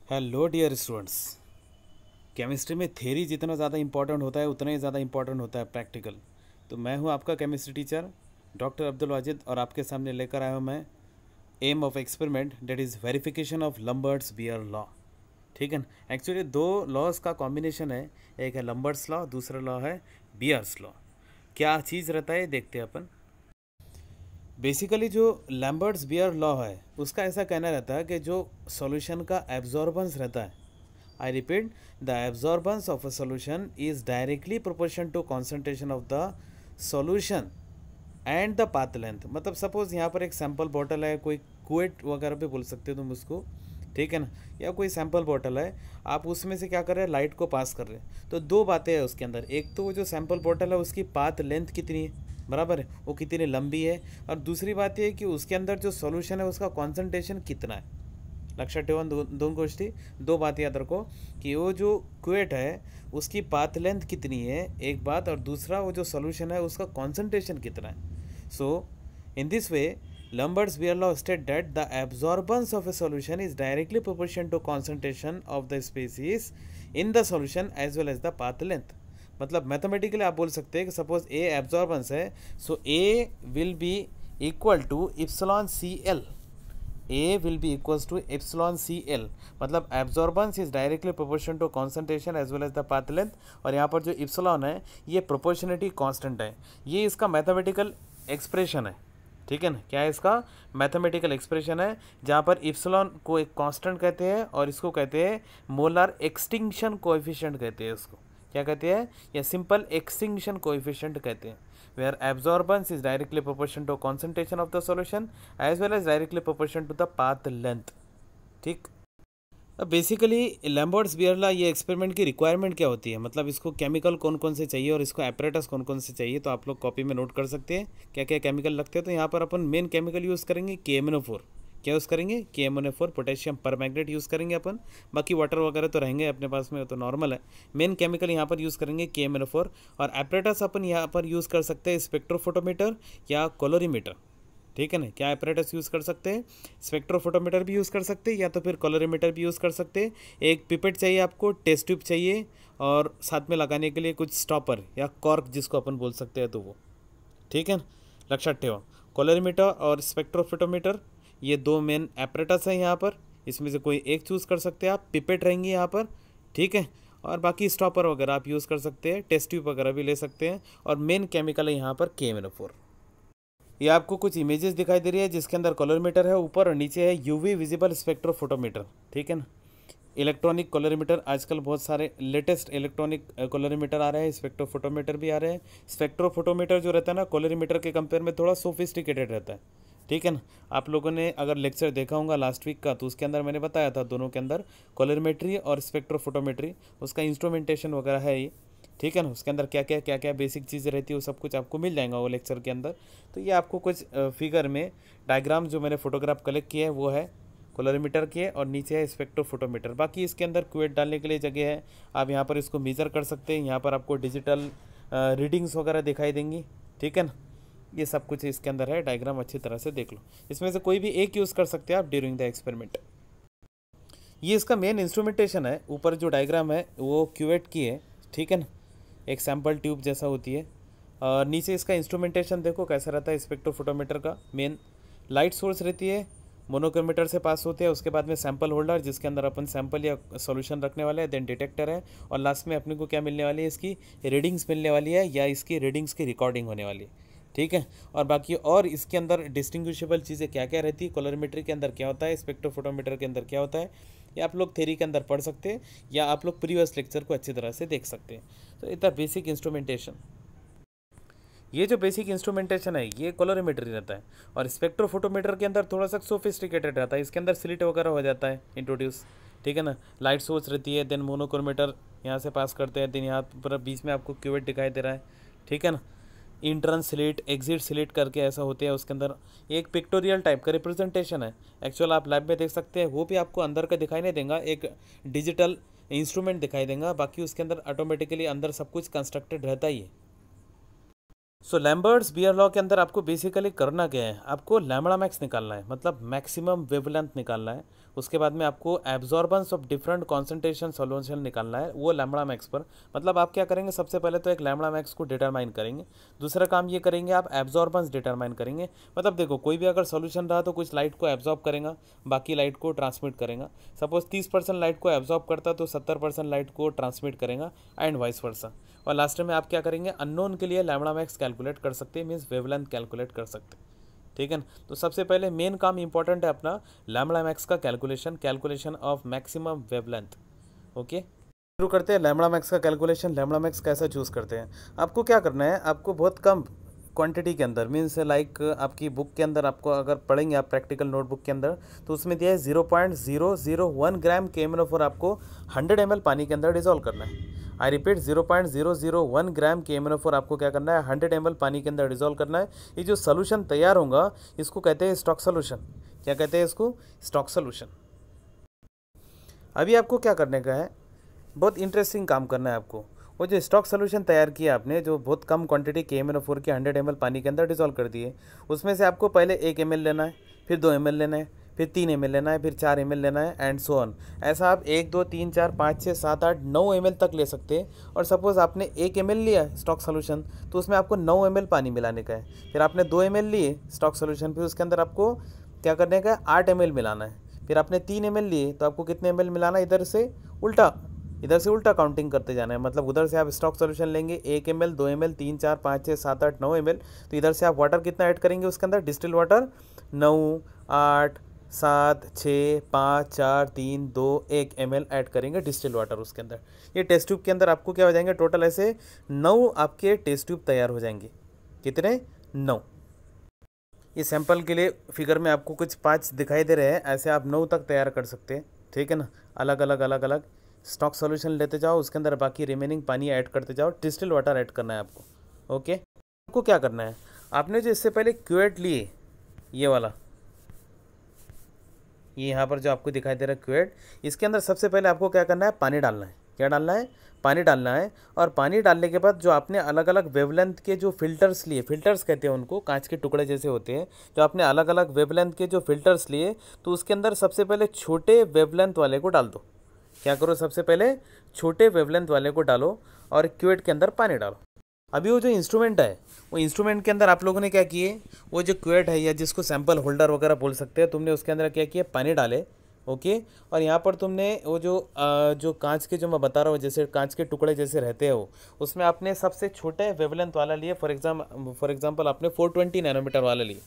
Hello dear students. Chemistry में theory जितना ज़्यादा इंपॉर्टेंट होता है उतना ही ज़्यादा इंपॉर्टेंट होता है प्रैक्टिकल। तो मैं हूं आपका chemistry teacher doctor Abdul Wajid और आपके सामने लेकर आया हूं मैं aim of experiment that is verification of Lambert's Beer law. ठीक है ना। एक्चुअली दो लॉज का कॉम्बिनेशन है, एक है लंबर्ट्स लॉ, दूसरा लॉ है बियर्स लॉ। क्या चीज़ रहता है देखते हैं अपन। बेसिकली जो लैम्बर्ट्स बियर लॉ है उसका ऐसा कहना रहता है कि जो सॉल्यूशन का एब्जॉर्बेंस रहता है, I repeat, the absorbance of a solution is directly proportional to concentration of the solution and the path length। मतलब सपोज यहाँ पर एक सैम्पल बॉटल है, कोई कुएट वगैरह भी बोल सकते हो तुम उसको, ठीक है ना, या कोई सैम्पल बॉटल है, आप उसमें से क्या कर रहे हैं, लाइट को पास कर रहे हैं। तो दो बातें हैं उसके अंदर, एक तो वो जो सैम्पल बॉटल है उसकी पाथ लेंथ कितनी है, बराबर है, वो कितनी लंबी है, और दूसरी बात ये है कि उसके अंदर जो सॉल्यूशन है उसका कॉन्सेंट्रेशन कितना है। लक्षात ठेवा दोन गोष्टी, दो बात याद रखो कि वो जो क्वेट है उसकी पाथ लेंथ कितनी है एक बात, और दूसरा वो जो सॉल्यूशन है उसका कॉन्सेंट्रेशन कितना है। So in this way Lambert's Beer law state that the absorbance of a solution is directly proportional to concentration of the species in the solution as well as the path length. मतलब mathematically आप बोल सकते हैं कि suppose A absorbance है, so A will be equal to epsilon C L. A will be equals to epsilon CL। मतलब absorbance is directly proportional to concentration as well as the path length. और यहाँ पर जो epsilon है ये proportionality constant है, ये इसका मैथमेटिकल एक्सप्रेशन है। ठीक है ना, क्या है इसका मैथमेटिकल एक्सप्रेशन है, जहाँ पर इप्सिलॉन को एक कांस्टेंट कहते हैं और इसको कहते हैं मोलर एक्सटिंक्शन कोएफिशिएंट कहते हैं। इसको क्या कहते हैं, या सिंपल एक्सटिंक्शन कोएफिशिएंट कहते हैं, where absorbance is directly proportional to concentration of the solution as well as directly proportional to the path length। ठीक। अब बेसिकली लैम्बर्ट्स बियर लॉ ये एक्सपेरिमेंट की रिक्वायरमेंट क्या होती है, मतलब इसको केमिकल कौन कौन से चाहिए और इसको एपरेटस कौन कौन से चाहिए, तो आप लोग कॉपी में नोट कर सकते हैं क्या क्या केमिकल लगते हैं। तो यहाँ पर अपन मेन केमिकल यूज़ करेंगे KMnO4। क्या यूज़ करेंगे, KMnO4 पोटेशियम परमैंगनेट यूज़ करेंगे अपन। बाकी वाटर वगैरह तो रहेंगे अपने पास में, तो नॉर्मल है। मेन केमिकल यहाँ पर यूज़ करेंगे KMnO4। और एपरेटस अपन यहाँ पर यूज़ कर सकते हैं स्पेक्ट्रोफोटोमीटर या कोलोरीमीटर। ठीक है ना, क्या एपरेटस यूज़ कर सकते हैं, स्पेक्ट्रोफोटोमीटर भी यूज़ कर सकते हैं या तो फिर कोलोरीमीटर भी यूज़ कर सकते हैं। एक पिपेट चाहिए आपको, टेस्ट ट्यूब चाहिए, और साथ में लगाने के लिए कुछ स्टॉपर या कॉर्क जिसको अपन बोल सकते हैं, तो वो ठीक है ना। लक्षात ठेवा, कोलोरीमीटर और स्पेक्ट्रोफोटोमीटर ये दो मेन एपरेटस हैं यहाँ पर, इसमें से कोई एक चूज़ कर सकते हैं आप। पिपेट रहेंगी यहाँ पर, ठीक है, और बाकी स्टॉपर वगैरह आप यूज़ कर सकते हैं, टेस्ट ट्यूब वगैरह भी ले सकते हैं। और मेन केमिकल है यहाँ पर KMnO4। ये आपको कुछ इमेजेस दिखाई दे रही है जिसके अंदर कलरीमीटर है ऊपर, और नीचे है यूवी विजिबल स्पेक्ट्रोफोटोमीटर। ठीक है ना, इलेक्ट्रॉनिक कलरीमीटर, आजकल बहुत सारे लेटेस्ट इलेक्ट्रॉनिक कलरीमीटर आ रहे हैं, स्पेक्ट्रोफोटोमीटर भी आ रहे हैं। स्पेक्ट्रोफोटोमीटर जो रहता है ना, कलरीमीटर के कंपेयर में थोड़ा सोफिस्टिकेटेड रहता है। ठीक है ना, आप लोगों ने अगर लेक्चर देखा होगा लास्ट वीक का, तो उसके अंदर मैंने बताया था दोनों के अंदर कलरीमेट्री और स्पेक्ट्रोफोटोमेट्री उसका इंस्ट्रूमेंटेशन वगैरह है ये। ठीक है ना, उसके अंदर क्या क्या बेसिक चीज़ें रहती है वो सब कुछ आपको मिल जाएगा वो लेक्चर के अंदर। तो ये आपको कुछ फिगर में डायग्राम जो मैंने फोटोग्राफ कलेक्ट किए हैं वो है कलरीमीटर के, और नीचे है स्पेक्ट्रोफोटोमीटर। बाकी इसके अंदर क्वेट डालने के लिए जगह है, आप यहाँ पर इसको मेज़र कर सकते हैं। यहाँ पर आपको डिजिटल रीडिंग्स वगैरह दिखाई देंगी। ठीक है ना, ये सब कुछ इसके अंदर है, डायग्राम अच्छी तरह से देख लो। इसमें से कोई भी एक यूज़ कर सकते हैं आप ड्यूरिंग द एक्सपेरिमेंट। ये इसका मेन इंस्ट्रूमेंटेशन है, ऊपर जो डायग्राम है वो क्यूवेट की है। ठीक है ना, एक सैम्पल ट्यूब जैसा होती है, और नीचे इसका इंस्ट्रूमेंटेशन देखो कैसा रहता है। स्पेक्ट्रोफोटोमीटर का मेन लाइट सोर्स रहती है, मोनोक्रोमीटर से पास होते हैं, उसके बाद में सैंपल होल्डर जिसके अंदर अपन सैंपल या सॉल्यूशन रखने वाले हैं, देन डिटेक्टर है, और लास्ट में अपने को क्या मिलने वाली है, इसकी रीडिंग्स मिलने वाली है या इसकी रीडिंग्स की रिकॉर्डिंग होने वाली है। ठीक है, और बाकी और इसके अंदर डिस्टिंग्विशेबल चीज़ें क्या क्या रहती है, कलरीमेट्री के अंदर क्या होता है, स्पेक्ट्रोफोटोमीटर के अंदर क्या होता है, ये आप लोग थ्योरी के अंदर पढ़ सकते हैं या आप लोग प्रीवियस लेक्चर को अच्छी तरह से देख सकते हैं। तो इतना बेसिक इंस्ट्रूमेंटेशन, ये जो बेसिक इंस्ट्रूमेंटेशन है ये कलरीमेट्री रहता है, और स्पेक्ट्रोफोटोमीटर के अंदर थोड़ा सा सोफिस्टिकेटेड रहता है, इसके अंदर स्लिट वगैरह हो जाता है इंट्रोड्यूस। ठीक है ना, लाइट सोर्स रहती है, देन मोनोक्रोमीटर यहाँ से पास करते हैं, देन यहाँ पर बीच में आपको क्यूवेट दिखाई दे रहा है। ठीक है ना, इंट्रन स्लिट एग्जिट स्लिट करके ऐसा होते हैं, उसके अंदर एक पिक्टोरियल टाइप का रिप्रेजेंटेशन है। एक्चुअल आप लैब में देख सकते हैं, वो भी आपको अंदर का दिखाई नहीं देगा, एक डिजिटल इंस्ट्रूमेंट दिखाई देगा, बाकी उसके अंदर ऑटोमेटिकली अंदर सब कुछ कंस्ट्रक्टेड रहता ही है। सो लैम्बर्ट्स बियर लॉ के अंदर आपको बेसिकली करना क्या है, आपको लैम्बडा मैक्स निकालना है, मतलब मैक्सिमम वेवलेंथ निकालना है। उसके बाद में आपको absorbance of different concentration solution निकालना है, वो लैम्बडा मैक्स पर। मतलब आप क्या करेंगे, सबसे पहले तो एक लैम्बडा मैक्स को डिटरमाइन करेंगे, दूसरा काम ये करेंगे आप एब्जॉर्बेंस डिटरमाइन करेंगे। मतलब देखो कोई भी अगर सॉल्यूशन रहा तो कुछ लाइट को एब्जॉर्ब करेगा, बाकी लाइट को ट्रांसमिट करेगा। सपोज 30% लाइट को एब्जॉर्ब करता तो 70% लाइट को ट्रांसमिट करेगा एंड वाइस वर्सा। और लास्ट में आप क्या करेंगे, अननोन के लिए लैम्बडा मैक्स कैलकुलेट कर सकते हैं, मीन्स वेवलेंथ कैलकुलेट कर सकते हैं। ठीक है ना। तो सबसे पहले मेन काम इंपॉर्टेंट है अपना लैम्बडा मैक्स का calculation of maximum wavelength. Okay, शुरू करते हैं लैम्बडा मैक्स का कैलकुलेशन। लैम्बडा मैक्स कैसे चूज़ करते हैं, आपको क्या करना है, आपको बहुत कम क्वांटिटी के अंदर, मीन्स लाइक आपकी बुक के अंदर आपको अगर पढ़ेंगे आप प्रैक्टिकल नोटबुक के अंदर, तो उसमें दिया है 0.001 ग्राम KMnO4 आपको 100 ml पानी के अंदर डिजोल्व करना है। आई रिपीट 0.001 ग्राम KMnO4 आपको क्या करना है, 100 ml पानी के अंदर डिजोल्व करना है। ये जो सोल्यूशन तैयार होगा इसको कहते हैं स्टॉक सोल्यूशन। क्या कहते हैं इसको, स्टॉक सोल्यूशन। अभी आपको क्या करने का है, बहुत इंटरेस्टिंग काम करना है आपको। वो जो स्टॉक सोल्यूशन तैयार किया आपने, जो बहुत कम क्वांटिटी KMnO4 के 100 ml पानी के अंदर डिजोल्व कर दिए, उसमें से आपको पहले 1 ml लेना है, फिर 2 ml लेना है, फिर 3 ml लेना है, फिर 4 ml लेना है एंड सो ऑन। ऐसा आप 1 2 3 4 5 6 7 8 9 ml तक ले सकते हैं। और सपोज आपने 1 ml लिया स्टॉक सोल्यूशन, तो उसमें आपको 9 ml पानी मिलाने का है। फिर आपने 2 ml लिए स्टॉक सोल्यूशन, फिर उसके अंदर आपको क्या करने का है, 8 ml मिलाना है। फिर आपने 3 ml लिए तो आपको कितने ml मिलाना है, इधर से उल्टा काउंटिंग करते जाना है। मतलब उधर से आप स्टॉक सोल्यूशन लेंगे 1 ml 2 ml 3 4 5 6 7 8 9 ml, तो इधर से आप वाटर कितना ऐड करेंगे उसके अंदर, डिस्टिल वाटर 9 8 7 6 5 4 3 2 1 ml ऐड करेंगे डिस्टिल वाटर उसके अंदर। ये टेस्ट ट्यूब के अंदर आपको क्या हो जाएंगे, टोटल ऐसे 9 आपके टेस्ट ट्यूब तैयार हो जाएंगे। कितने, 9। ये सैंपल के लिए फिगर में आपको कुछ 5 दिखाई दे रहे हैं, ऐसे आप 9 तक तैयार कर सकते हैं। ठीक है ना। अलग अलग स्टॉक सॉल्यूशन लेते जाओ, उसके अंदर बाकी रिमेनिंग पानी ऐड करते जाओ, डिस्टिल वाटर ऐड करना है आपको। ओके, आपको क्या करना है, आपने जो इससे पहले क्यूएट लिए, ये वाला, ये यहाँ पर जो आपको दिखाई दे रहा है क्यूएट, इसके अंदर सबसे पहले आपको क्या करना है, पानी डालना है। क्या डालना है, पानी डालना है। और पानी डालने के बाद जो आपने अलग अलग वेवलेंथ के जो फिल्टर्स लिए, फिल्टर्स कहते हैं उनको, कांच के टुकड़े जैसे होते हैं, जो आपने अलग अलग वेवलेंथ के जो फिल्टर्स लिए, तो उसके अंदर सबसे पहले छोटे वेवलेंथ वाले को डाल दो। क्या करो, सबसे पहले छोटे वेवलेंथ वाले को डालो और क्यूएट के अंदर पानी डालो। अभी वो जो इंस्ट्रूमेंट है, वो इंस्ट्रूमेंट के अंदर आप लोगों ने क्या किए, वो जो क्यूएट है या जिसको सैंपल होल्डर वगैरह बोल सकते हैं, तुमने उसके अंदर क्या किया, पानी डाले। ओके, और यहाँ पर तुमने वो जो कांच के, जो मैं बता रहा हूँ, जैसे कांच के टुकड़े जैसे रहते हो, उसमें आपने सबसे छोटे वेवलेंथ वाला लिए। फॉर एग्जाम्पल आपने 420 नैनोमीटर वाला लिए,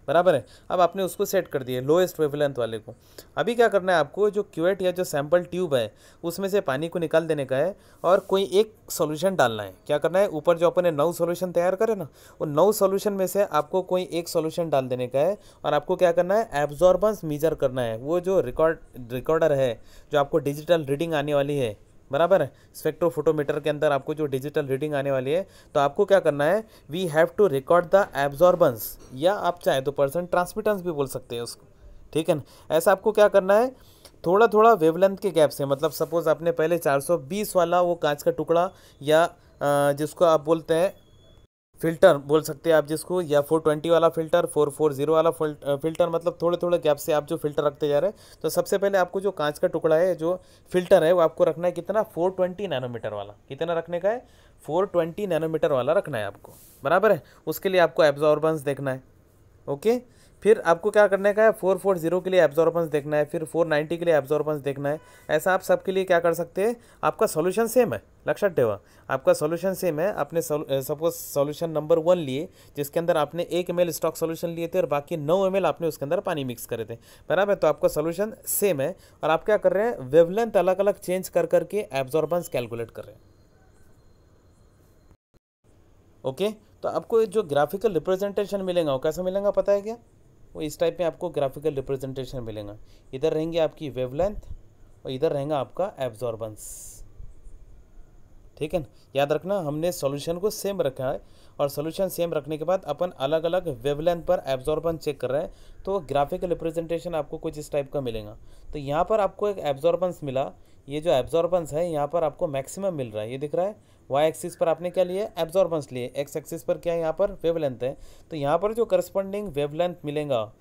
बराबर है। अब आपने उसको सेट कर दिया लोएस्ट वेवलेंथ वाले को। अभी क्या करना है आपको, जो क्यूएट या जो सैंपल ट्यूब है उसमें से पानी को निकाल देने का है और कोई एक सॉल्यूशन डालना है। क्या करना है, ऊपर जो अपने 9 सॉल्यूशन तैयार करे ना, वो 9 सॉल्यूशन में से आपको कोई एक सॉल्यूशन डाल देने का है। और आपको क्या करना है, एब्जॉर्बेंस मेजर करना है। वो जो रिकॉर्डर है, जो आपको डिजिटल रीडिंग आने वाली है, बराबर है, स्पेक्ट्रोफोटोमीटर के अंदर आपको जो डिजिटल रीडिंग आने वाली है, तो आपको क्या करना है, we have to record the absorbance, या आप चाहे तो परसेंट ट्रांसमिटेंस भी बोल सकते हैं उसको। ठीक है ना। ऐसा आपको क्या करना है, थोड़ा थोड़ा वेवलेंथ के गैप से, मतलब सपोज आपने पहले 420 वाला वो कांच का टुकड़ा, या जिसको आप बोलते हैं फ़िल्टर बोल सकते हैं आप जिसको, या 420 वाला फ़िल्टर, 440 वाला फ़िल्टर, मतलब थोड़े थोड़े गैप से आप जो फ़िल्टर रखते जा रहे हैं। तो सबसे पहले आपको जो कांच का टुकड़ा है, जो फ़िल्टर है, वो आपको रखना है कितना, 420 नैनोमीटर वाला। कितना रखने का है, 420 नैनोमीटर वाला रखना है आपको, बराबर है। उसके लिए आपको एब्जॉर्बेंस देखना है। ओके, फिर आपको क्या करने का है, 440 के लिए एब्जॉर्बेंस देखना है, फिर 490 के लिए एब्जॉर्बेंस देखना है। ऐसा आप सबके लिए क्या कर सकते हैं, आपका सॉल्यूशन सेम है, लक्षात ठेवा, आपका सॉल्यूशन सेम है। आपने सपोज सॉल्यूशन नंबर 1 लिए, जिसके अंदर आपने 1 ml स्टॉक सॉल्यूशन लिए थे और बाकी 9 ml आपने उसके अंदर पानी मिक्स करे थे, बराबर। तो आपका सॉल्यूशन सेम है और आप क्या कर रहे हैं, वेवलेंथ अलग अलग चेंज कर करके एब्जॉर्बेंस कैलकुलेट कर रहे हैं। ओके, तो आपको जो ग्राफिकल रिप्रेजेंटेशन मिलेगा वो कैसा मिलेगा पता है क्या, वो इस टाइप में आपको ग्राफिकल रिप्रेजेंटेशन मिलेगा। इधर रहेंगे आपकी वेवलेंथ और इधर रहेगा आपका एब्जॉर्बेंस। ठीक है ना। याद रखना, हमने सॉल्यूशन को सेम रखा है और सॉल्यूशन सेम रखने के बाद अपन अलग अलग वेवलेंथ पर एब्जॉर्बेंस चेक कर रहे हैं, तो ग्राफिकल रिप्रेजेंटेशन आपको कुछ इस टाइप का मिलेगा। तो यहाँ पर आपको एक एब्जॉर्बेंस मिला, ये जो एब्जॉर्बेंस है यहाँ पर आपको मैक्सिमम मिल रहा है, ये दिख रहा है। वाई एक्सिस पर आपने क्या लिए, एब्जॉर्बेंस लिए, एक्स एक्सिस पर क्या है, यहाँ पर वेवलेंथ है। तो यहाँ पर जो करस्पॉन्डिंग वेवलेंथ मिलेगा,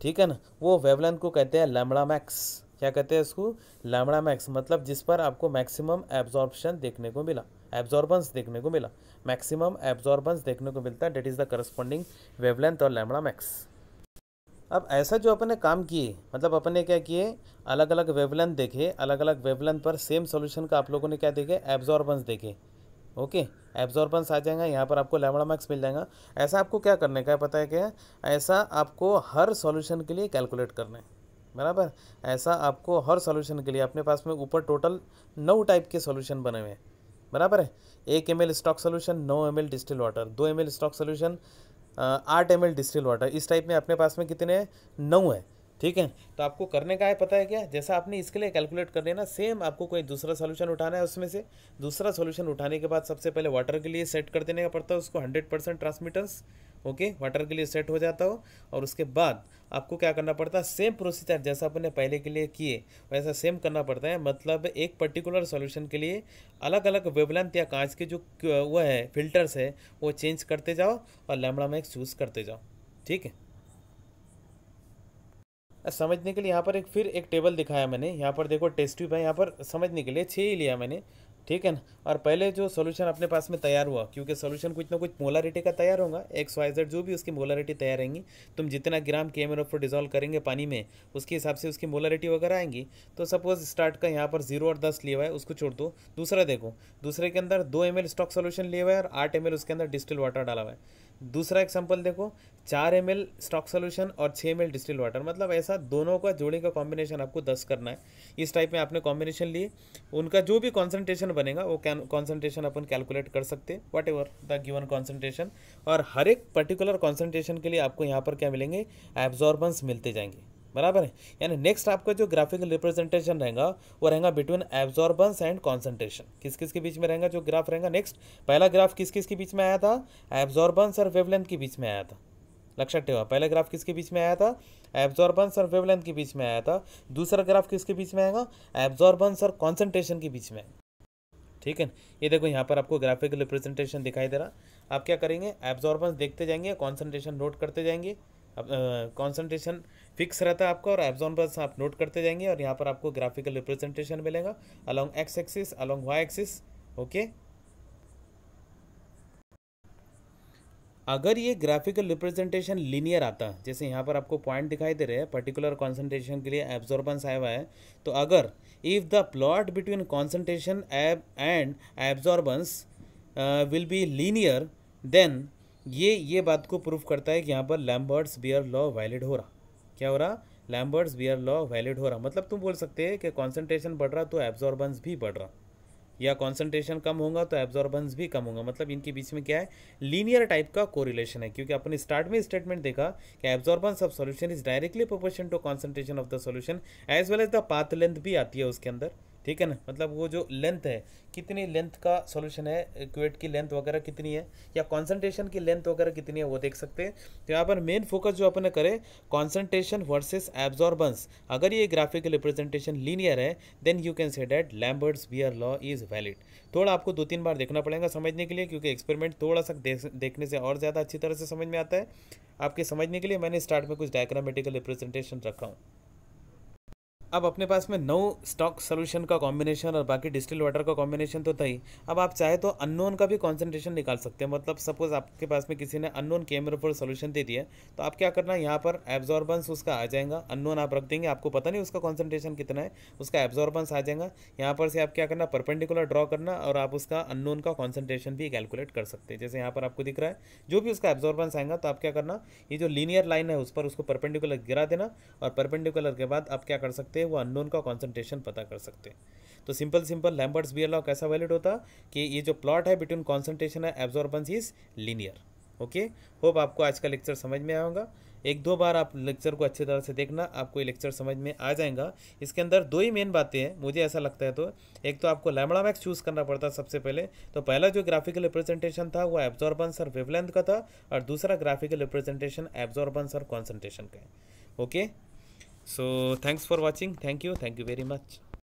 ठीक है ना, वो वेवलेंथ को कहते हैं लैम्बडा मैक्स। क्या कहते हैं इसको, लैम्बडा मैक्स, मतलब जिस पर आपको मैक्सिमम एब्जॉर्प्शन देखने को मिला, एब्जॉर्बेंस देखने को मिला, मैक्सिमम एब्जॉर्बेंस देखने को मिलता है, that is the corresponding wavelength और लैम्बडा मैक्स। अब ऐसा जो अपन ने काम किए, मतलब अपन ने क्या किए, अलग अलग वेवलेंथ देखे, अलग अलग वेवलेंथ पर सेम सॉल्यूशन का आप लोगों ने क्या देखे, एब्जॉर्बेंस देखे। ओके, एब्जॉर्बेंस आ जाएगा, यहाँ पर आपको लैम्बडा मैक्स मिल जाएगा। ऐसा आपको क्या करने का है पता है क्या, ऐसा आपको हर सॉल्यूशन के लिए कैलकुलेट करना है, बराबर। ऐसा आपको हर सॉल्यूशन के लिए, अपने पास में ऊपर टोटल 9 टाइप के सॉल्यूशन बने हुए हैं, बराबर है। 1 ml stock solution, 9 ml distil water, 2 ml stock solution, 8 ml distil water, इस टाइप में अपने पास में कितने हैं, 9 है, ठीक है। तो आपको करने का है पता है क्या, जैसा आपने इसके लिए कैलकुलेट कर लिया ना, सेम आपको कोई दूसरा सॉल्यूशन उठाना है, उसमें से दूसरा सॉल्यूशन उठाने के बाद सबसे पहले वाटर के लिए सेट कर देने का पड़ता है उसको 100% ट्रांसमिटेंस। ओके, वाटर के लिए सेट हो जाता हो, और उसके बाद आपको क्या करना पड़ता है, सेम प्रोसीजर जैसा अपने पहले के लिए किए वैसा सेम करना पड़ता है। मतलब एक पर्टिकुलर सॉल्यूशन के लिए अलग अलग वेवलेंथ या कांच के जो वो है फिल्टर्स है वो चेंज करते जाओ और लैम्बडा मैक्स चूज़ करते जाओ, ठीक है। समझने के लिए यहाँ पर फिर एक टेबल दिखाया मैंने, यहाँ पर देखो टेस्ट ट्यूब है, यहाँ पर समझने के लिए 6 ही लिया मैंने, ठीक है ना। और पहले जो सॉल्यूशन अपने पास में तैयार हुआ, क्योंकि सॉल्यूशन कुछ ना कुछ मोलारिटी का तैयार होगा, XYZ जो भी उसकी मोलारिटी तैयार रहेंगी, तुम जितना ग्राम KmRO डिजोल्व करेंगे पानी में उसके हिसाब से उसकी मोलारिटी वगैरह आएंगी। तो सपोज स्टार्ट का यहाँ पर 0 और 10 लिया हुआ है, उसको छोड़ दो। दूसरा देखो, दूसरे के अंदर 2 ml स्टॉक सॉल्यूशन लिया हुआ है और 8 ml उसके अंदर डिस्टिल वाटर डाला हुआ है। दूसरा एग्जाम्पल देखो, 4 ml स्टॉक सॉल्यूशन और 6 ml डिस्टिल वाटर, मतलब ऐसा दोनों का जोड़े का कॉम्बिनेशन आपको 10 करना है। इस टाइप में आपने कॉम्बिनेशन लिए, उनका जो भी कॉन्सेंट्रेशन बनेगा वो कॉन्सेंट्रेशन अपन कैलकुलेट कर सकते, what ever the given concentration. और हर एक पर्टिकुलर कॉन्सेंट्रेशन के लिए आपको यहाँ पर क्या मिलेंगे, एब्जॉर्बेंस मिलते जाएंगे, बराबर है। यानी नेक्स्ट आपका जो ग्राफिकल रिप्रेजेंटेशन रहेगा वो रहेगा बिटवीन एब्जॉर्बेंस एंड कॉन्सेंट्रेशन। किस किस के बीच में रहेगा जो ग्राफ रहेगा नेक्स्ट, पहला ग्राफ किस किस के बीच में आया था, एब्जॉर्बेंस और वेवलेंथ के बीच में आया था, लक्षात ठेवा। पहला ग्राफ किसके बीच में आया था, एब्जॉर्बेंस और वेवलेंथ के बीच में आया था। दूसरा ग्राफ किसके बीच में आएगा, एब्जॉर्बेंस और कॉन्सेंट्रेशन के बीच में, ठीक है। ये देखो यहाँ पर आपको ग्राफिकल रिप्रेजेंटेशन दिखाई दे रहा। आप क्या करेंगे, एब्जॉर्बेंस देखते जाएंगे, कॉन्सेंट्रेशन नोट करते जाएंगे। अब कॉन्सेंट्रेशन फिक्स रहता है आपका और एब्जॉर्बेंस आप नोट करते जाएंगे, और यहाँ पर आपको ग्राफिकल रिप्रेजेंटेशन मिलेगा along X axis, along Y axis. Okay, अगर ये ग्राफिकल रिप्रेजेंटेशन लीनियर आता, जैसे यहाँ पर आपको पॉइंट दिखाई दे रहे हैं पर्टिकुलर कॉन्सेंट्रेशन के लिए एब्जॉर्बेंस आया हुआ है, तो अगर if the plot between concentration and absorbance will be linear, then ये बात को प्रूफ करता है कि यहाँ पर लैम्बर्ट्स बियर लॉ वैलिड हो रहा। क्या हो रहा, लैम्बर्ट्स बियर लॉ वैलिड हो रहा। मतलब तुम बोल सकते हैं कि कॉन्सेंट्रेशन बढ़ रहा तो एब्जॉर्बेंस भी बढ़ रहा, या कॉन्सेंट्रेशन कम होगा तो एब्जॉर्बेंस भी कम होगा। मतलब इनके बीच में क्या है, लीनियर टाइप का कोरिलेशन है। क्योंकि अपने स्टार्ट में स्टेटमेंट देखा कि absorbance of solution is directly proportional to concentration of the solution as well as the path length भी आती है उसके अंदर, ठीक है ना। मतलब वो जो लेंथ है, कितनी लेंथ का सॉल्यूशन है, क्वेट की लेंथ वगैरह कितनी है, या कॉन्सेंट्रेशन की लेंथ वगैरह कितनी है, वो देख सकते हैं। तो यहाँ पर मेन फोकस जो अपन करे कॉन्सेंट्रेशन वर्सेस एब्जॉर्बेंस। अगर ये ग्राफिकल रिप्रेजेंटेशन लीनियर है then you can say that Lambert's Beer law is valid. थोड़ा आपको 2-3 बार देखना पड़ेगा समझने के लिए, क्योंकि एक्सपेरिमेंट थोड़ा सा देखने से और ज़्यादा अच्छी तरह से समझ में आता है। आपके समझने के लिए मैंने स्टार्ट में कुछ डायग्रामेटिकल रिप्रेजेंटेशन रखा हूँ। अब अपने पास में 9 स्टॉक सॉल्यूशन का कॉम्बिनेशन और बाकी डिस्टिल वाटर का कॉम्बिनेशन तो था ही। अब आप चाहे तो अननोन का भी कॉन्सेंट्रेशन निकाल सकते हैं। मतलब सपोज आपके पास में किसी ने अननोन KmRO सॉल्यूशन दे दिया, तो आप क्या करना, यहाँ पर एब्जॉर्बेंस उसका आ जाएगा, अननोन आप रख देंगे, आपको पता नहीं उसका कॉन्सेंट्रेशन कितना है, उसका एब्जॉर्बेंस आ जाएगा। यहाँ पर से आप क्या करना, परपेंडिकुलर ड्रॉ करना और आप उसका अननोन का कॉन्सेंट्रेशन भी कैलकुलेट कर सकते हैं। जैसे यहाँ पर आपको दिख रहा है, जो भी उसका एब्जॉर्बेंस आएगा तो आप क्या करना, ये जो लीनियर लाइन है उस पर उसको परपेंडिकुलर गिरा देना, और परपेंडिकुलर के बाद आप क्या कर सकते हैं, वो अननोन का कॉन्सेंट्रेशन पता कर सकते हैं। तो सिंपल लैम्बर्ट्स बियर लॉ कैसा वैलिड होता कि ये जो प्लॉट है बिटवीन कॉन्सेंट्रेशन है absorbance is linear. Okay, hope आपको आज का लेक्चर समझ में आया होगा। 1-2 बार आप लेक्चर को अच्छी तरह से देखना, आपको ये लेक्चर समझ में आ जाएगा। इसके अंदर 2 ही मेन बातें हैं मुझे ऐसा लगता है। तो एक तो आपको लैम्बडा मैक्स चूज़ करना पड़ता सबसे पहले, तो पहला जो ग्राफिकल रिप्रेजेंटेशन था वो एब्जॉर्बेंस और वेवलेंथ का था, और दूसरा ग्राफिकल रिप्रेजेंटेशन एब्जॉर्बेंस और कॉन्सेंट्रेशन का है। Okay, so thanks for watching, thank you very much.